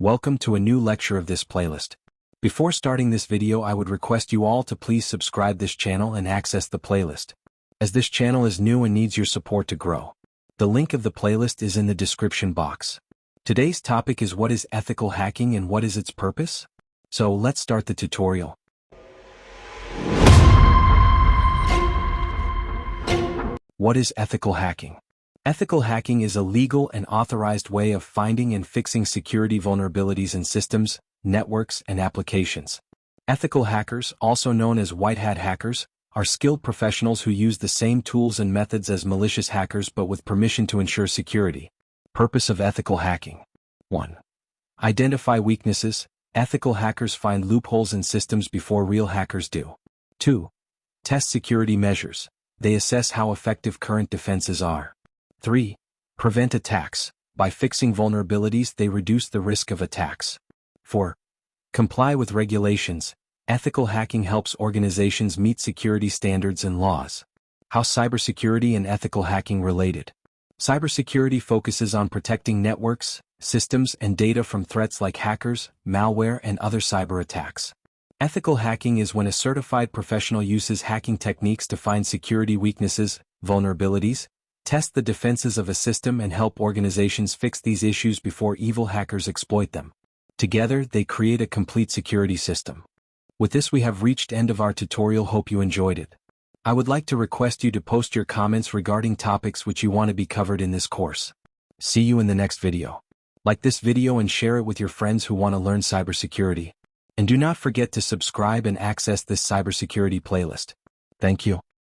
Welcome to a new lecture of this playlist. Before starting this video, I would request you all to please subscribe this channel and access the playlist, as this channel is new and needs your support to grow. The link of the playlist is in the description box. Today's topic is what is ethical hacking and what is its purpose? So let's start the tutorial. What is ethical hacking? Ethical hacking is a legal and authorized way of finding and fixing security vulnerabilities in systems, networks, and applications. Ethical hackers, also known as white hat hackers, are skilled professionals who use the same tools and methods as malicious hackers but with permission to ensure security. Purpose of ethical hacking. 1. Identify weaknesses. Ethical hackers find loopholes in systems before real hackers do. 2. Test security measures. They assess how effective current defenses are. 3. Prevent attacks. By fixing vulnerabilities, they reduce the risk of attacks. 4. Comply with regulations. Ethical hacking helps organizations meet security standards and laws. How cybersecurity and ethical hacking related. Cybersecurity focuses on protecting networks, systems, and data from threats like hackers, malware, and other cyber attacks. Ethical hacking is when a certified professional uses hacking techniques to find security weaknesses, vulnerabilities, test the defenses of a system, and help organizations fix these issues before evil hackers exploit them. Together, they create a complete security system. With this, we have reached end of our tutorial. Hope you enjoyed it. I would like to request you to post your comments regarding topics which you want to be covered in this course. See you in the next video. Like this video and share it with your friends who want to learn cybersecurity. And do not forget to subscribe and access this cybersecurity playlist. Thank you.